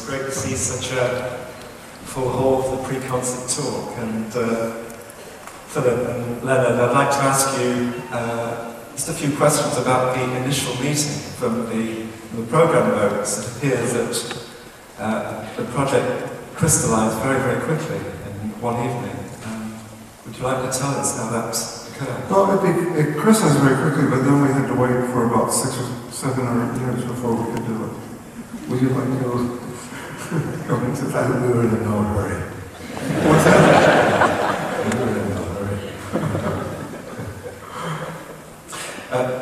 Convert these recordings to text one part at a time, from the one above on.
It's great to see such a full hall for the pre-concert talk. And Philip and Leonard, I'd like to ask you just a few questions about the initial meeting. From the program notes, it appears that the project crystallized very, very quickly in one evening. Would you like to tell us how that occurred? Well, it crystallized very quickly, but then we had to wait for about 6 or 7 or 8 years before we could do it. Would you like to go into that? We were in no hurry. What's that? We were in no hurry.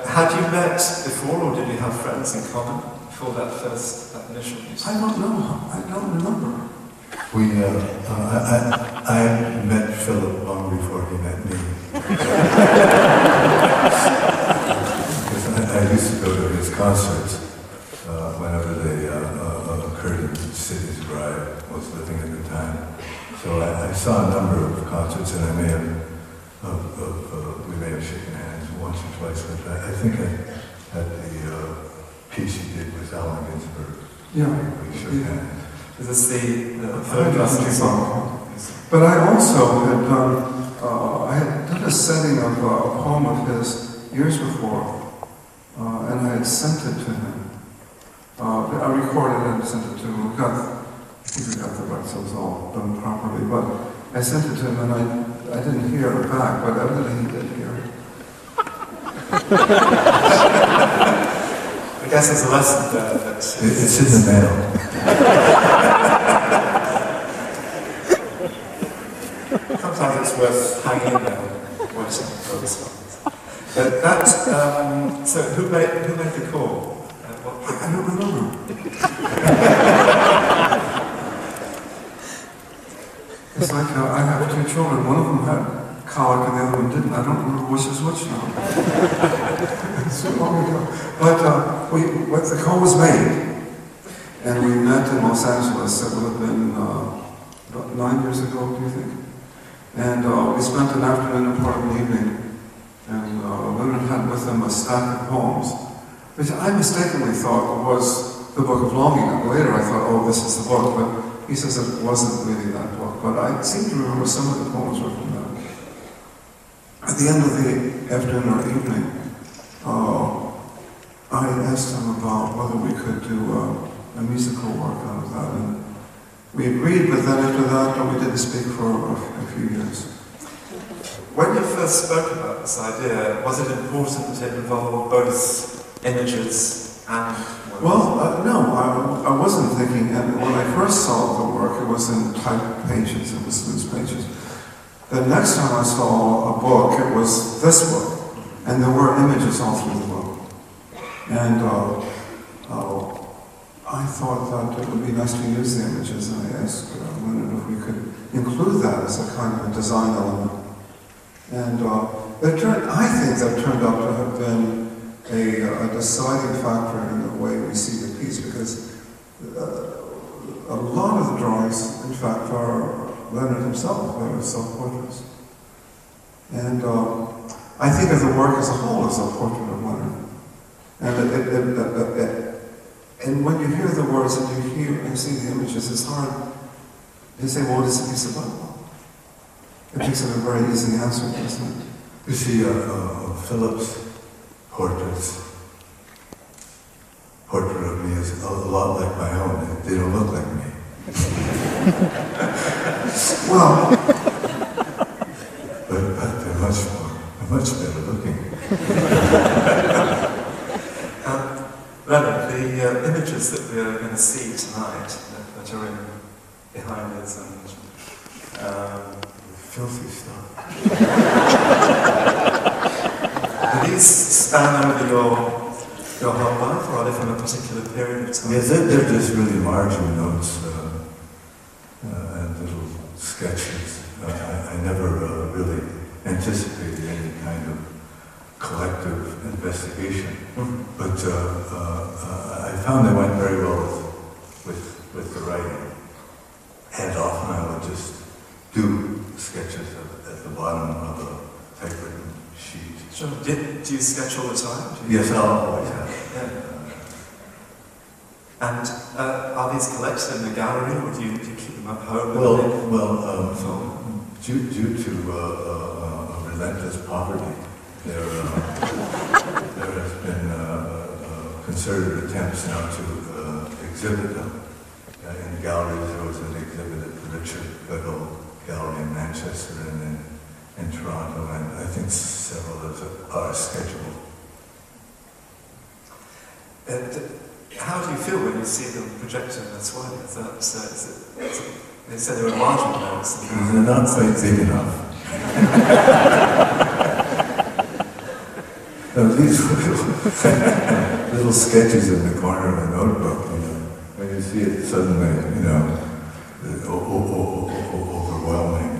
Had you met before, or did you have friends in common before that initial meeting? I don't know. I don't remember. I met Philip long before he met me. Because I used to go to his concerts whenever they occurred in cities where I was living at the time. So I saw a number of concerts, and we may have shaken hands once or twice. But I think at the piece he did with Allen Ginsberg, we shook hands. Is this the third classical song? But I also had done a setting of a poem of his years before, and I had sent it to him. I recorded it and sent it to him. I think we got the rights, so it was all done properly. But I sent it to him, and I didn't hear it back, but evidently he did hear it. I guess there's a lesson there. That it's in the mail. Sometimes it's worth hanging in there, watching for the songs. But that, so who made the call? I don't remember. It's like I have 2 children. One of them had colic and the other one didn't. I don't remember which is which now. It's so long ago. But the call was made, and we met in Los Angeles. It would have been about 9 years ago, do you think? And we spent an afternoon and part of an evening, and Leonard had with him a stack of poems, which I mistakenly thought was the Book of Longing. And later I thought, oh, this is the book, but he says it wasn't really that book. But I seem to remember some of the poems were from that. At the end of the afternoon or evening, I asked him about whether we could do a musical work out of that, and we agreed, but then after that, we didn't speak for a few years. When you first spoke about this idea, was it important to involve both images and words? Well, no, I wasn't thinking, and when I first saw the work, it was in typed pages, it was loose pages. The next time I saw a book, it was this book, and there were images all through the book. And I thought that it would be nice to use the images, and I asked Leonard if we could include that as a kind of a design element. And I think that turned out to have been a deciding factor in the way we see the piece, because a lot of the drawings, in fact, are Leonard himself, self-portraits. And I think of the work as a whole as a portrait of Leonard. And when you hear the words and you hear and see the images, it's hard to say, well, what is a piece about? It makes it a very easy answer, doesn't it? You see, Philip's portrait of me is a lot like my own. They don't look like me. Well, but they're much better looking. Leonard, the images that we're going to see tonight, that are behind us, and filthy stuff. do these span over your whole life, or are they from a particular period of time? Yes, they're just really margin notes and little sketches. I never really anticipated any kind of collective investigation, but I found they went very well with the writing. And often I would just do sketches at the bottom of a typewritten sheet. Sure. Do you sketch all the time? Yes, I'll always have. Yeah. And are these collected in the gallery, or do you keep them at home? Due to relentless poverty, there has been concerted attempts now to exhibit them. In galleries, there was an exhibit at the Richard Goodall Gallery in Manchester and in Toronto, and I think several of them are scheduled. How do you feel when you see them projected in this way? They said they were enlargement notes. They're not quite big enough. No, these little sketches in the corner of a notebook, when you see it suddenly, overwhelming,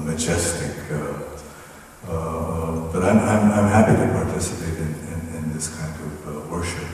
majestic. But I'm happy to participate in this kind of worship.